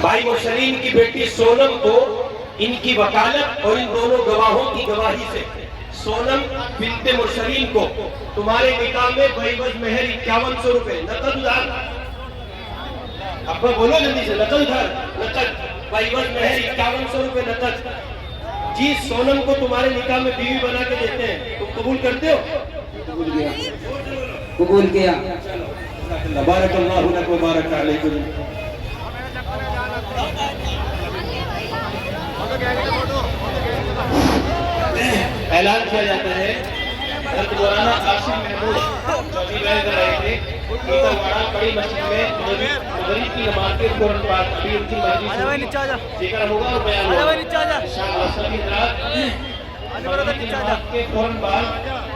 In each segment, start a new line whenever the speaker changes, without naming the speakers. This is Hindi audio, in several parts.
भाई मुरसलीन की बेटी सोनम को इनकी वकालत और इन दोनों गवाहों की गवाही से सोनम बिनते मुरसलीन को तुम्हारे निकाह में बहिवज मेहर 5100 रुपए नकद उधार। अब बोलो जल्दी से, नकद उधार, नकद बहिवज मेहर 5100 रुपए नकद जी सोनम को तुम्हारे निकाह में बीवी बना के देते हैं। तुम कबूल करते हो?
कबूल किया, कबूल किया।
बारकल्लाहु लक व बारक अलैकुम। ऐलान किया जाता है मौलाना आसिम महमूद जो अभी बयान कर रहे थे पीतलवाड़ा बड़ी मस्जिद में मगरिब की नमाज के फौरन बाद अभी उनकी मजलिस जिक्र होगा और बयान होगा इंशाअल्लाह। सभी हज़रात मगरिब की नमाज के फौरन बाद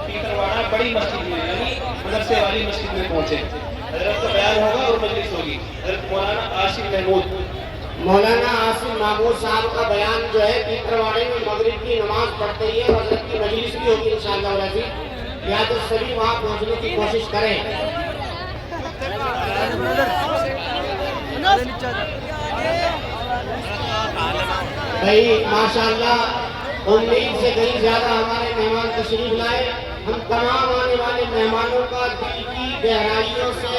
पीतलवाड़ा बड़ी मस्जिद में यानी मदरसे वाली मस्जिद में पहुंचे। हजरत का बयान होगा और मजलिस होगी। हजरत मौलाना आसिम महमूद
साहब का बयान जो है पीतलवाड़े में मगरिब की नमाज पढ़ते ही है, हजरत की मजलिस भी होगी इंशाअल्लाह अज़ीज़। या तो सभी वहाँ पहुँचने की कोशिश करें। भाई माशाअल्लाह उम्मीद से कहीं ज्यादा हमारे मेहमान तशरीफ लाए। हम तमाम आने वाले मेहमानों का दिल की गहराइयों से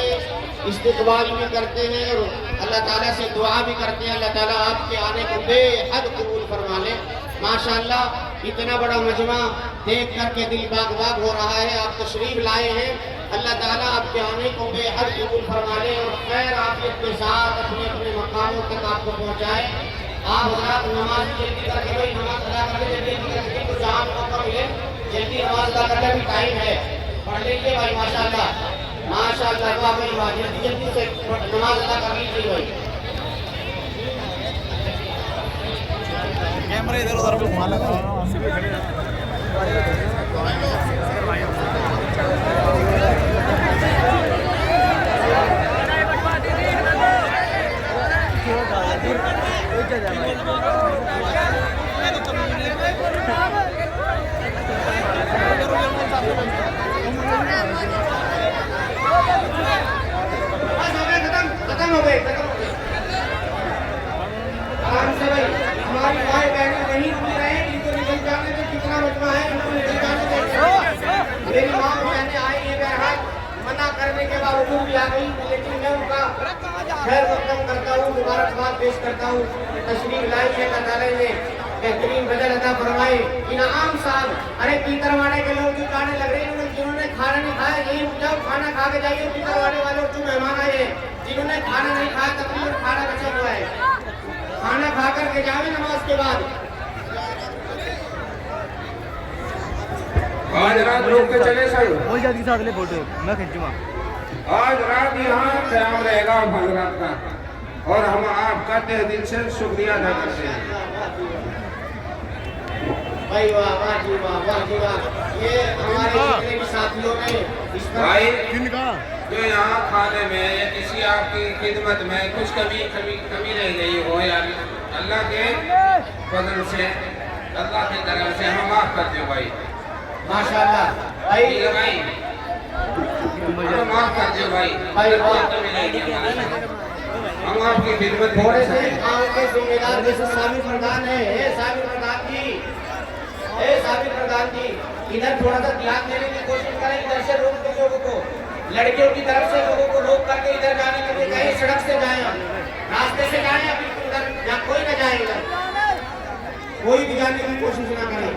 इस्तकबाल भी करते हैं और अल्लाह ताला से दुआ भी करते हैं। अल्लाह ताला आपके आने को बेहद कबूल फरमा ले। माशाअल्लाह इतना बड़ा मजमा देख करके दिल बाग बाग हो रहा है। आप तशरीफ लाए हैं, अल्लाह ताला आपके आने को बेहद कबूल फरमा ले और खैर आफियत के साथ अपने अपने मकामों तक आपको पहुँचाए। आप हज़रात नमाज जल्दी करके भाई नमाज अदा करके जल्दी करके तो जहाँ मौका मिले जल्दी नमाज अदा करने भी टाइम है, पढ़ लीजिए भाई। माशाअल्लाह माशाअल्लाह वाह भाई वाह, जल्दी जल्दी से नमाज अदा कर लीजिए भाई।
कैमरा इधर उधर घुमा लगा
खत्म हो गए आराम से भाई। हमारी भाई बहनें वहीं रुक रहे हैं, इनको निकल जाने में कितना मजमा है, इनको निकल जाने दें। मेरी माँ बहनें आई है, बहरहाल मना करने के बावजूद भी आ गई, लेकिन मैं उनका खैर मकदम करता हूँ, मुबारकबाद पेश करता हूँ। तशरीफ लाई है, अल्लाह ताला ने बेहतरीन बदल अदा फरमाए। इनाम साहब अरे पीतलवाड़े के लोग जो गाने लग रहे हैं जिन्होंने खाना नहीं खाया यही जाओ खाना खा के जाइए। पीतलवाड़े वालों जो मेहमान आए हैं जिन्होंने खाना नहीं खाया तकरीबन खाना बचा हुआ है, खाना खा करके जाओ नमाज के बाद।
आज रात रोक के चले सर,
वो जल्दी के साथ ले फोटो मैं खींचूंगा।
आज रात यहाँ क़याम रहेगा हजरात का और हम आपका तहे दिल से शुक्रिया अदा करते हैं।
भाई वाह वाह जी वाह वाह जी वाह। ये हमारे जितने भी साथियों ने इस
भाई
किनका
जो यहाँ खाने में या किसी आपकी खिदमत में कुछ कमी रह गई हो या अल्लाह के फजल से अल्लाह की तरफ से हम माफ करते हो भाई।
माशाअल्लाह भाई
भाई हम माफ करते हो भाई। हम आपकी खिदमत
थोड़े से गाँव के जिम्मेदार जैसे साबिर प्रधान है, साबिर प्रधान जी, साबिर प्रधान जी इधर थोड़ा सा ध्यान देने की कोशिश करें। इधर से रोक के लोगों को, लड़कियों की तरफ से लोगों को रोक करके इधर जाने के लिए कहीं सड़क से जाए, रास्ते से जाए या फिर उधर या कोई न जाए, इधर कोई भी जाने की कोशिश ना करे।